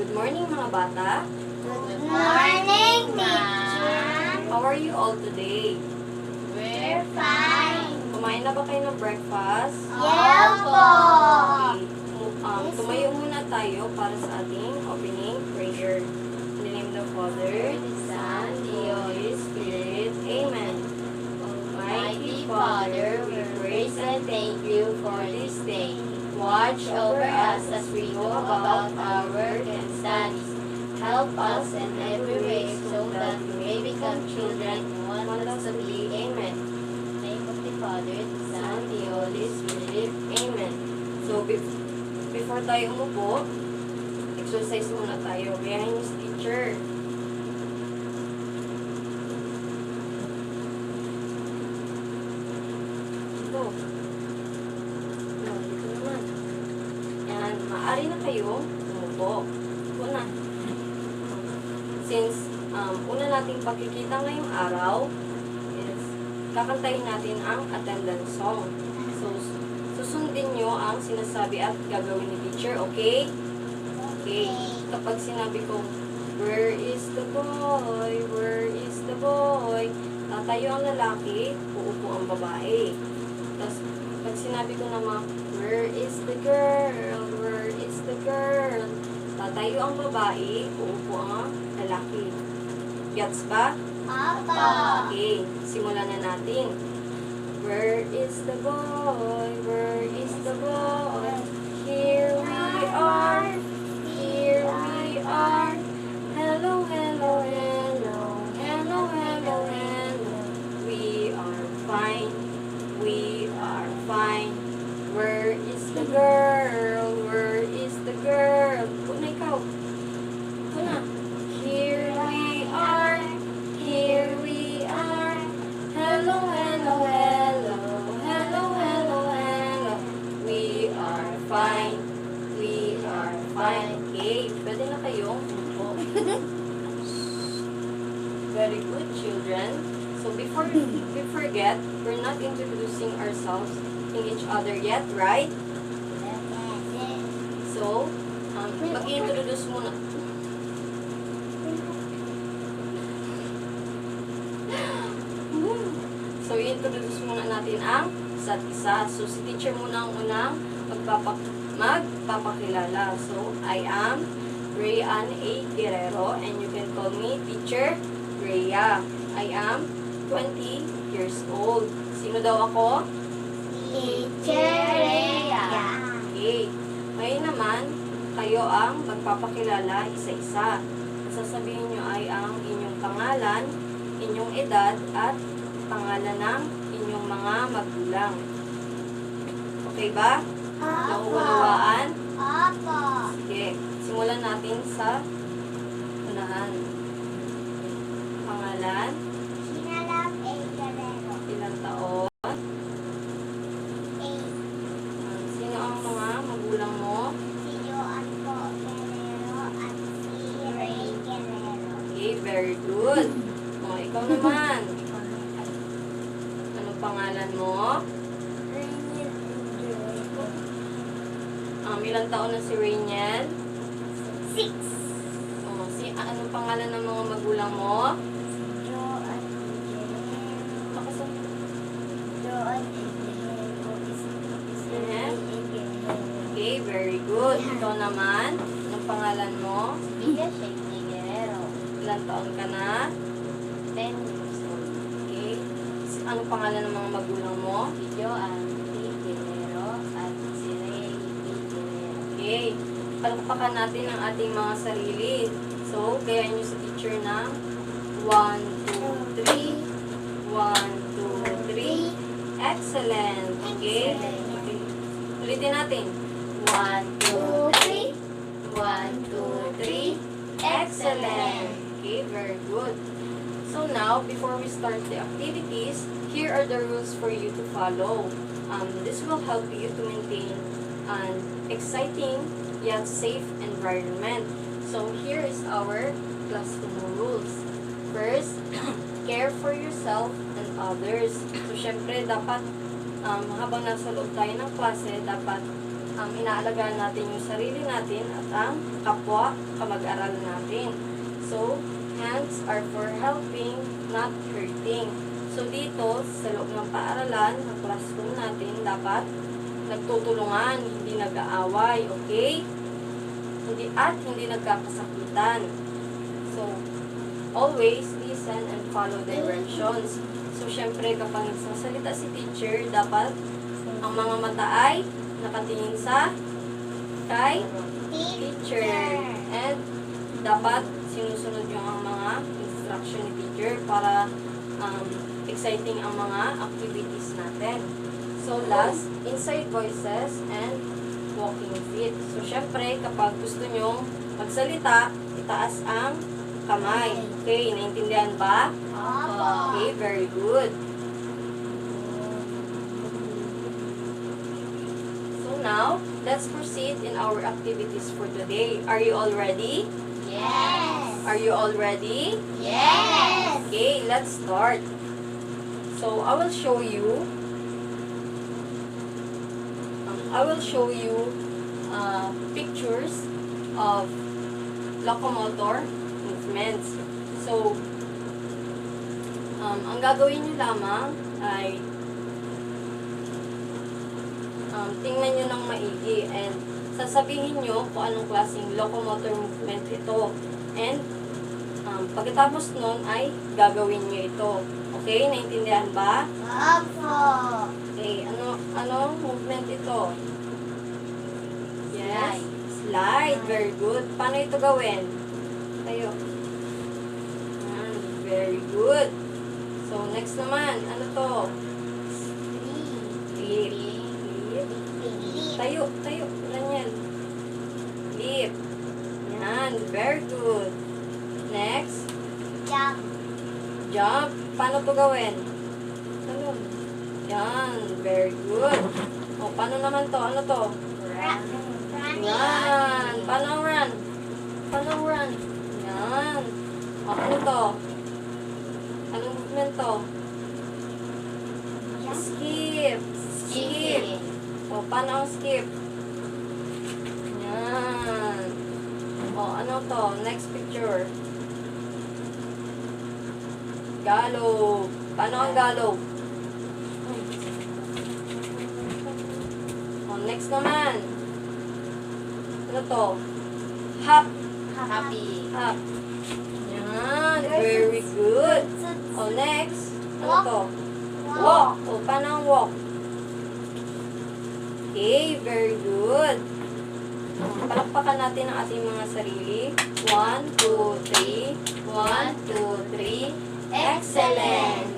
Good morning mga bata. Good morning, teacher. How are you all today? We're fine. Kumain na ba kayo ng breakfast? Yeah po. Okay. Tumayo muna tayo para sa ating opening prayer. In the name of the Father, the Son, the Holy Spirit. Amen. Almighty Father, we praise and thank you for this day. Watch over us as we go about our work and studies. Help us in every way so that we may become children you want us to be. Amen. In the name of the Father, the Son, the Holy Spirit. Amen. So, before tayo umupo, exercise muna tayo. Gayahin niyo si teacher. Ito. Dito naman. Yan. Maaari na kayo umupo. Upo na. Since una nating pagkikita ngayong araw is kakantahin natin ang attendance song. So, susundin nyo ang sinasabi at gagawin ni teacher, okay? Okay. Kapag sinabi ko, where is the boy? Where is the boy? Tatayo ang lalaki, uupo ang babae. Tapos, pag sinabi ko naman, where is the girl? Where is the girl? Tatayo ang babae, uupo ang lalaki. Gets ba? Papa. Okay, simulan na natin. Where is the boy? Where is the boy? Here we are. Here we are. Hello, hello, hello. Hello, hello, hello. We are fine. We are fine. Where is the girl? Where is the girl? Una ikaw. Una. Here we are. Here we are. Hello, hello, hello. Hello, hello, hello. We are fine. We are fine. Okay, pwede na kayong umupo. Very good, children. So before we forget, we're not introducing ourselves in each other yet, right? So, mag-introduce muna. So, i-introduce muna natin ang isa't isa. So, si teacher muna ang unang magpapakilala. So, I am Rayan A. Guerrero and you can call me Teacher Rhea. I am 20 years old. Sino daw ako? Teacher Rhea. Okay. Ngayon naman, kayo ang magpapakilala isa-isa. Sasabihin nyo ay ang inyong pangalan, inyong edad, at pangalan ng inyong mga magulang. Okay ba? Nauunawaan? Opo. Sige. Simulan natin sa unahan. Pangalan, Sinalap A. Guerrero. ilang taon, A. sino ang mga magulang mo, Si Joan po Guerrero at si Ray Guerrero. okay, very good. O, ikaw naman. Anong pangalan mo? Ilang taon na si Rainiel? 6. Anong pangalan ng mga magulang mo? Joan Guerrero. Joan Guerrero is Yes. Guerrero. Okay, very good. Ikaw naman, anong pangalan mo? Vida Shakely Guerrero. Ilang taon ka na? 10 years old. Okay. Anong pangalan ng mga magulang mo? Si Joan P. Guerrero at si Ray P. Guerrero. Okay. Palakpakan natin ang ating mga sarili. So, gaya nyo sa teacher ng 1, 2, 3. 1, 2, 3. Excellent. Okay. Ulitin natin. 1, 2, 3. 1, 2, 3. Excellent. Okay, very good. So now, before we start the activities, here are the rules for you to follow. This will help you to maintain an exciting yet safe environment. So here is our classroom rules. First, care for yourself and others. So syempre dapat habang nasa loob tayo ng klase, dapat inaalagaan natin yung sarili natin at ang kapwa kamag-aral natin. So, hands are for helping, not hurting. So, dito, sa loob ng paaralan, ng classroom natin, dapat nagtutulungan, hindi nag-aaway, okay? Hindi nagkakasakitan. So, always listen and follow directions. So, syempre, kapag nagsasalita si teacher, dapat ang mga mata ay nakatingin sa kay teacher. And dapat sinusunod yung ang mga instruction ni teacher para exciting ang mga activities natin. So, last, inside voices and walking feet. So, syempre, kapag gusto nyong magsalita, itaas ang kamay. Okay, naintindihan ba? Okay, very good. So now, let's proceed in our activities for today. Are you all ready? Yes. Are you all ready? Yes. Okay, let's start. So, I will show you pictures of locomotor movements. So, ang gagawin nyo lamang ay tingnan nyo ng maigi and sasabihin nyo kung anong klaseng locomotor movement ito. And pagkatapos nun ay gagawin nyo ito. Okay, naintindihan ba? Opo. Okay, anong movement ito? Yes, slide. Very good. Paano ito gawin? Tayo. Very good. So, next naman, ano to? Leap. Leap. Tayo. Ganyan. Leap. Yan. Very good. Next. Jump. Jump. Paano to gawin? Talon. Yan. Very good. O, paano naman to? Ano to? Yan. Paano ang run? Yan. O, ano to? Anong movement to? Skip. O, paano ang skip? Yan. O, ano to? Next picture. Gallop. Paano ang gallop? O, next naman. Ano to? Hop. Happy. Hop. Yan. Very good. O, next. Ano to? Walk. O, paano ang walk? Okay, very good. Palakpakan natin ang ating mga sarili. 1, 2, 3. 1, 2, 3. Excellent!